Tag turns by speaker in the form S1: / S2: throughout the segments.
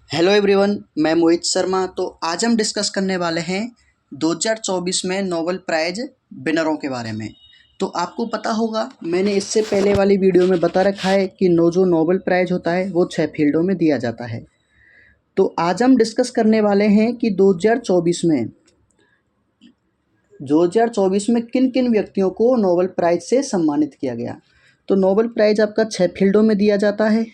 S1: Hello everyone, मैं मोहित शर्मा। तो आज हम डिस्कस करने वाले हैं 2024 में नोबेल प्राइज़ विनरों के बारे में। तो आपको पता होगा, मैंने इससे पहले वाली वीडियो में बता रखा है कि जो नोबेल प्राइज़ होता है वो 6 फील्डों में दिया जाता है। तो आज हम डिस्कस करने वाले हैं कि 2024 में किन किन व्यक्तियों को नोबेल प्राइज़ से सम्मानित किया गया। तो नोबेल प्राइज़ आपका 6 फील्डों में दिया जाता है,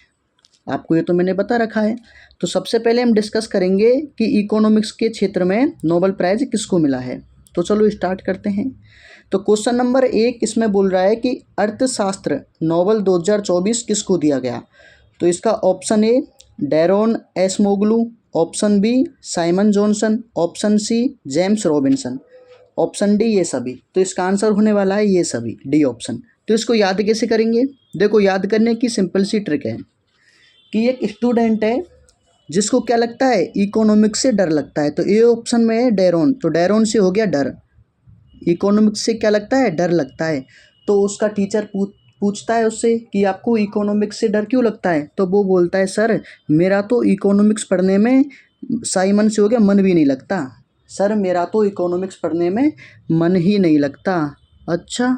S1: आपको ये तो मैंने बता रखा है। तो सबसे पहले हम डिस्कस करेंगे कि इकोनॉमिक्स के क्षेत्र में नोबेल प्राइज़ किसको मिला है। तो चलो स्टार्ट करते हैं। तो क्वेश्चन नंबर 1 इसमें बोल रहा है कि अर्थशास्त्र नोबेल 2024 किसको दिया गया। तो इसका option A Daron Acemoglu, option B Simon Johnson, option C James Robinson, option D ये सभी। तो इसका आंसर होने वाला है ये सभी, डी ऑप्शन। तो इसको याद कैसे करेंगे? देखो, याद करने की सिंपल सी ट्रिक है कि एक स्टूडेंट है जिसको क्या लगता है, इकोनॉमिक्स से डर लगता है। तो ए ऑप्शन में है डैरोन, तो डैरोन से हो गया डर। इकोनॉमिक्स से क्या लगता है, डर लगता है। तो उसका टीचर पूछता है उससे कि आपको इकोनॉमिक्स से डर क्यों लगता है। तो वो बोलता है सर मेरा तो इकोनॉमिक्स पढ़ने में, साइमन से हो गया मन भी नहीं लगता। सर मेरा तो इकोनॉमिक्स पढ़ने में मन ही नहीं लगता। अच्छा,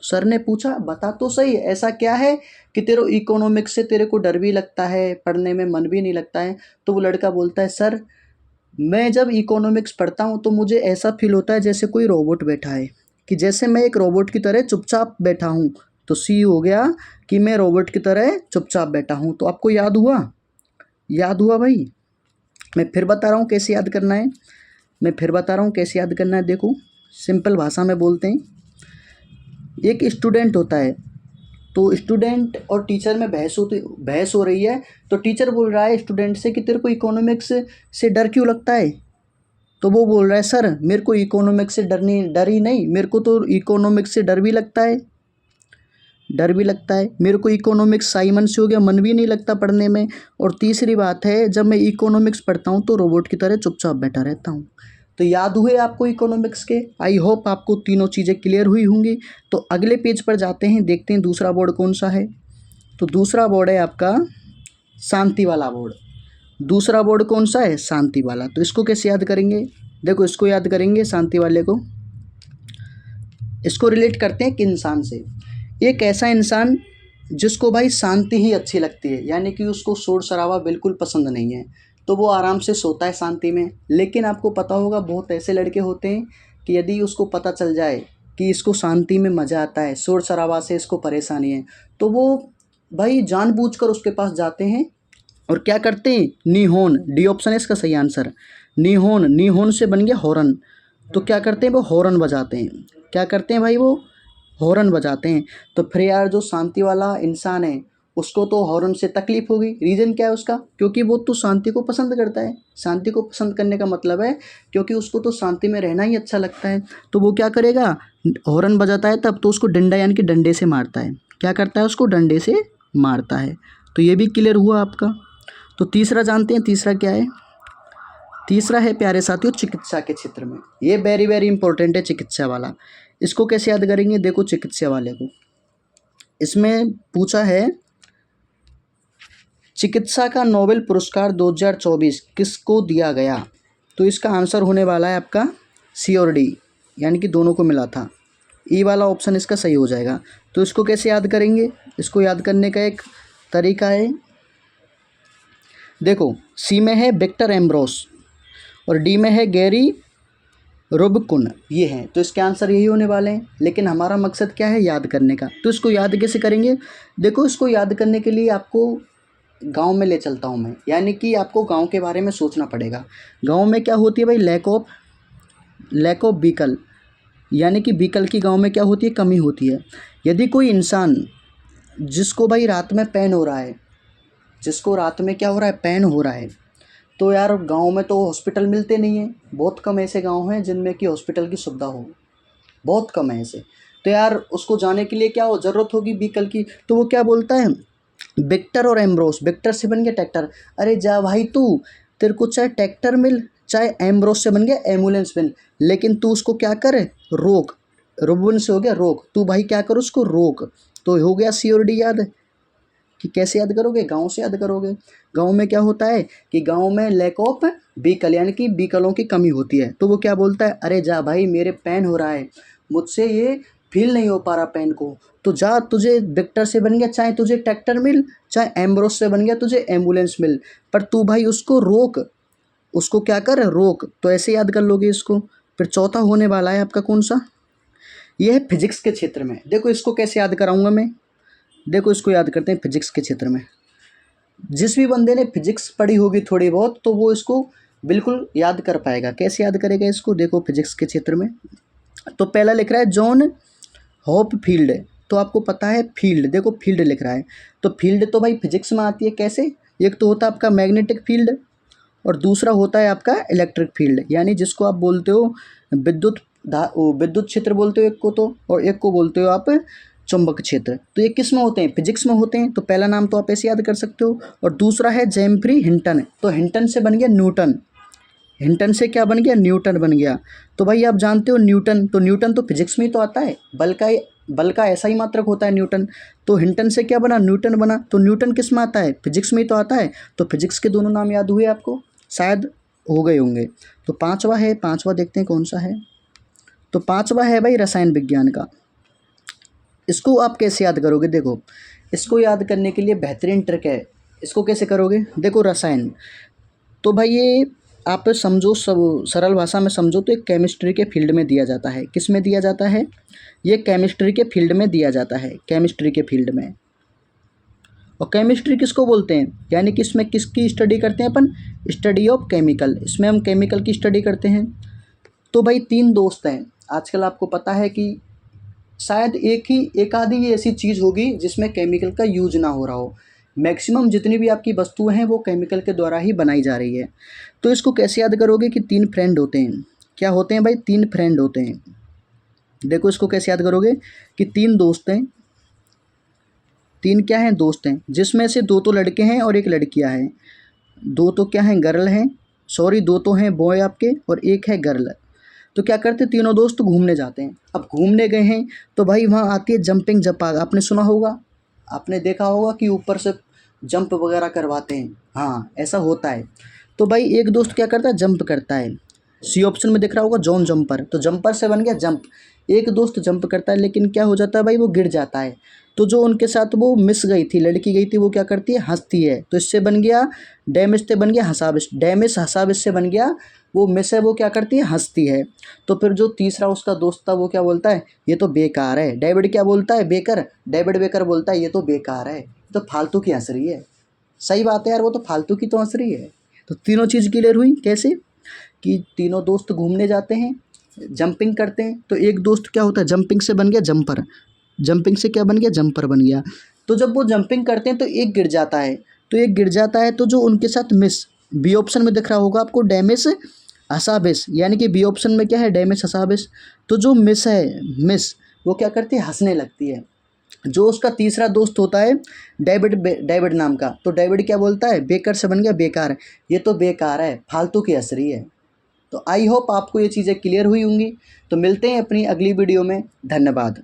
S1: सर ने पूछा बता तो सही ऐसा क्या है कि तेरे इकोनॉमिक्स से तेरे को डर भी लगता है, पढ़ने में मन भी नहीं लगता है। तो वो लड़का बोलता है सर मैं जब इकोनॉमिक्स पढ़ता हूँ तो मुझे ऐसा फील होता है जैसे कोई रोबोट बैठा है, कि जैसे मैं एक रोबोट की तरह चुपचाप बैठा हूँ। तो सी हो गया कि मैं रोबोट की तरह चुपचाप बैठा हूँ। तो आपको याद हुआ? याद हुआ भाई? मैं फिर बता रहा हूँ कैसे याद करना है। देखो, सिंपल भाषा में बोलते हैं। एक स्टूडेंट होता है, तो स्टूडेंट और टीचर में बहस हो रही है। तो टीचर बोल रहा है स्टूडेंट से कि तेरे को इकोनॉमिक्स से डर क्यों लगता है। तो वो बोल रहा है सर मेरे को इकोनॉमिक्स से डर ही नहीं, मेरे को तो इकोनॉमिक्स से डर भी लगता है। मेरे को इकोनॉमिक्स साइमन से हो गया मन भी नहीं लगता पढ़ने में। और तीसरी बात है, जब मैं इकोनॉमिक्स पढ़ता हूँ तो रोबोट की तरह चुपचाप बैठा रहता हूँ। तो याद हुए आपको इकोनॉमिक्स के? आई होप आपको तीनों चीज़ें क्लियर हुई होंगी। तो अगले पेज पर जाते हैं, देखते हैं दूसरा बोर्ड कौन सा है। तो दूसरा बोर्ड है आपका शांति वाला बोर्ड। दूसरा बोर्ड कौन सा है? शांति वाला। तो इसको कैसे याद करेंगे? देखो, इसको याद करेंगे शांति वाले को। इसको रिलेट करते हैं किन इंसान से। एक ऐसा इंसान जिसको भाई शांति ही अच्छी लगती है, यानी कि उसको शोर शराबा बिल्कुल पसंद नहीं है। तो वो आराम से सोता है शांति में। लेकिन आपको पता होगा बहुत ऐसे लड़के होते हैं कि यदि उसको पता चल जाए कि इसको शांति में मज़ा आता है, शोर शराबा से इसको परेशानी है, तो वो भाई जानबूझकर उसके पास जाते हैं और क्या करते हैं, निहोन, डी ऑप्शन है इसका सही आंसर। निहोन से बन गया हॉर्न। तो क्या करते हैं, वो हॉर्न बजाते हैं। क्या करते हैं भाई, वो हॉर्न बजाते हैं। तो फिर यार जो शांति वाला इंसान है उसको तो हॉर्न से तकलीफ होगी। रीज़न क्या है उसका? क्योंकि वो तो शांति को पसंद करता है। शांति को पसंद करने का मतलब है क्योंकि उसको तो शांति में रहना ही अच्छा लगता है। तो वो क्या करेगा, हॉर्न बजाता है तब तो उसको डंडा यानी कि डंडे से मारता है। क्या करता है, उसको डंडे से मारता है। तो ये भी क्लियर हुआ आपका। तो तीसरा जानते हैं, तीसरा क्या है? तीसरा है प्यारे साथियों चिकित्सा के क्षेत्र में। ये वेरी वेरी इंपॉर्टेंट है, चिकित्सा वाला। इसको कैसे याद करेंगे? देखो, चिकित्सा वाले को इसमें पूछा है चिकित्सा का नोबेल पुरस्कार 2024 किसको दिया गया। तो इसका आंसर होने वाला है आपका सी और डी, यानी कि दोनों को मिला था। ई वाला ऑप्शन इसका सही हो जाएगा। तो इसको कैसे याद करेंगे? इसको याद करने का एक तरीका है। देखो, सी में है विक्टर एम्ब्रोस और डी में है गैरी रुबकुन, ये हैं। तो इसके आंसर यही होने वाले हैं। लेकिन हमारा मकसद क्या है, याद करने का। तो इसको याद कैसे करेंगे? देखो, इसको याद करने के लिए आपको गांव में ले चलता हूं मैं, यानी कि आपको गांव के बारे में सोचना पड़ेगा। गांव में क्या होती है भाई, लैक ऑफ व्हीकल, यानी कि व्हीकल की गांव में क्या होती है, कमी होती है। यदि कोई इंसान जिसको भाई रात में पेन हो रहा है, जिसको रात में क्या हो रहा है, पेन हो रहा है, तो यार गांव में तो हॉस्पिटल मिलते नहीं हैं। बहुत कम ऐसे गांव हैं जिनमें कि हॉस्पिटल की सुविधा हो, बहुत कम है ऐसे। तो यार उसको जाने के लिए क्या हो, ज़रूरत होगी व्हीकल की। तो वो क्या बोलता है, विक्टर और एम्ब्रोस, विक्टर से बन गया ट्रैक्टर। अरे जा भाई तू, तेरे को चाहे ट्रैक्टर मिल चाहे एम्ब्रोस से बन गया एम्बुलेंस मिल, लेकिन तू उसको क्या करे, रोक। रुबन से हो गया रोक, तू भाई क्या कर उसको रोक। तो हो गया सी और डी याद। कि कैसे याद करोगे, गाँव से याद करोगे। गाँव में क्या होता है कि गाँव में लैक ऑफ व्हीकल यानी कि व्हीकलों की कमी होती है, तो वो क्या बोलता है, अरे जा भाई मेरे पेन हो रहा है, मुझसे ये फील नहीं हो पा रहा पेन को, तो जा तुझे विक्टर से बन गया, चाहे तुझे ट्रैक्टर मिल, चाहे एम्ब्रोस से बन गया तुझे एम्बुलेंस मिल, पर तू भाई उसको रोक, उसको क्या कर, रोक। तो ऐसे याद कर लोगे इसको। फिर चौथा होने वाला है आपका कौन सा, ये है फिजिक्स के क्षेत्र में। देखो इसको कैसे याद कराऊंगा मैं, देखो इसको याद करते हैं फिजिक्स के क्षेत्र में। जिस भी बंदे ने फिजिक्स पढ़ी होगी थोड़ी बहुत, तो वो इसको बिल्कुल याद कर पाएगा। कैसे याद करेगा इसको, देखो फिजिक्स के क्षेत्र में तो पहला लिख रहा है जॉन होप फील्ड, तो आपको पता है फील्ड, देखो फील्ड लिख रहा है, तो फील्ड तो भाई फिजिक्स में आती है। कैसे, एक तो होता है आपका मैग्नेटिक फील्ड और दूसरा होता है आपका इलेक्ट्रिक फील्ड, यानी जिसको आप बोलते हो विद्युत क्षेत्र बोलते हो एक को, तो और एक को बोलते हो आप चुंबक क्षेत्र। तो ये किस में होते हैं, फिजिक्स में होते हैं। तो पहला नाम तो आप ऐसे याद कर सकते हो, और दूसरा है जेम्फ्री हिंटन, तो हिंटन से बन गया न्यूटन, हिंटन से क्या बन गया, न्यूटन बन गया। तो भाई आप जानते हो न्यूटन, तो न्यूटन तो फिजिक्स में ही तो आता है, बल का ऐसा ही मात्रक होता है न्यूटन, तो हिंटन से क्या बना, न्यूटन बना। तो न्यूटन किस में आता है, फिजिक्स में ही तो आता है। तो फिजिक्स के दोनों नाम याद हुए आपको, शायद हो गए होंगे। तो पांचवा है, पांचवा देखते हैं कौन सा है। तो पांचवा है भाई रसायन विज्ञान का। इसको आप कैसे याद करोगे, देखो इसको याद करने के लिए बेहतरीन ट्रिक है। इसको कैसे करोगे, देखो रसायन, तो भाई ये आप समझो, सब सरल भाषा में समझो तो एक केमिस्ट्री के फील्ड में दिया जाता है। किस में दिया जाता है, ये केमिस्ट्री के फील्ड में दिया जाता है, केमिस्ट्री के फील्ड में। और केमिस्ट्री किसको बोलते हैं, यानी कि इसमें किसकी स्टडी करते हैं अपन, स्टडी ऑफ केमिकल, इसमें हम केमिकल की स्टडी करते हैं। तो भाई तीन दोस्त हैं, आजकल आपको पता है कि शायद एक आधी ही ऐसी चीज़ होगी जिसमें केमिकल का यूज ना हो रहा हो। मैक्सिमम जितनी भी आपकी वस्तुएं हैं वो केमिकल के द्वारा ही बनाई जा रही है। तो इसको कैसे याद करोगे कि तीन फ्रेंड होते हैं, क्या होते हैं भाई, तीन फ्रेंड होते हैं। देखो इसको कैसे याद करोगे कि तीन दोस्त हैं, तीन क्या हैं, दोस्त हैं, जिसमें से दो तो लड़के हैं और एक लड़कियां हैं, दो तो क्या हैं, गर्ल हैं, सॉरी दो तो हैं बॉय आपके और एक है गर्ल। तो क्या करते, तीनों दोस्त घूमने जाते हैं। अब घूमने गए हैं तो भाई वहाँ आती है जंपिंग जपाग, आपने सुना होगा, आपने देखा होगा कि ऊपर से जंप वगैरह करवाते हैं, हाँ ऐसा होता है। तो भाई एक दोस्त क्या करता है, जंप करता है, सी ऑप्शन में दिख रहा होगा जॉन जंपर, तो जंपर से बन गया जंप। एक दोस्त जंप करता है लेकिन क्या हो जाता है भाई, वो गिर जाता है। तो जो उनके साथ वो मिस गई थी, लड़की गई थी, वो क्या करती है, हंसती है। तो इससे बन गया डैमेज, से बन गया हंसाविश, डैमेज हंसाविश से बन गया वो मिस है, वो क्या करती है, हंसती है। तो फिर जो तीसरा उसका दोस्त था वो क्या बोलता है, ये तो बेकार है। डेविड क्या बोलता है, बेकर, डेविड बेकर बोलता है ये तो बेकार है, तो फालतू की हंस रही है। सही बात है यार, वो तो फालतू की तो हंस रही है। तो तीनों चीज़ क्लियर हुई कैसे, कि तीनों दोस्त घूमने जाते हैं, जंपिंग करते हैं, तो एक दोस्त क्या होता है, जंपिंग से बन गया जंपर, जंपिंग से क्या बन गया, जंपर बन गया। तो जब वो जंपिंग करते हैं तो एक गिर जाता है, तो एक गिर जाता है, तो जो उनके साथ मिस, बी ऑप्शन में दिख रहा होगा आपको डैमेज हसाबिस, यानी कि बी ऑप्शन में क्या है, डैमेज हसाबिस। तो जो मिस है, मिस वो क्या करती है, हंसने लगती है। जो उसका तीसरा दोस्त होता है डेविड नाम का, तो डेविड क्या बोलता है, बेकर से बन गया बेकार, ये तो बेकार है, फालतू की हंस रही है। तो आई होप आपको ये चीज़ें क्लियर हुई होंगी। तो मिलते हैं अपनी अगली वीडियो में, धन्यवाद।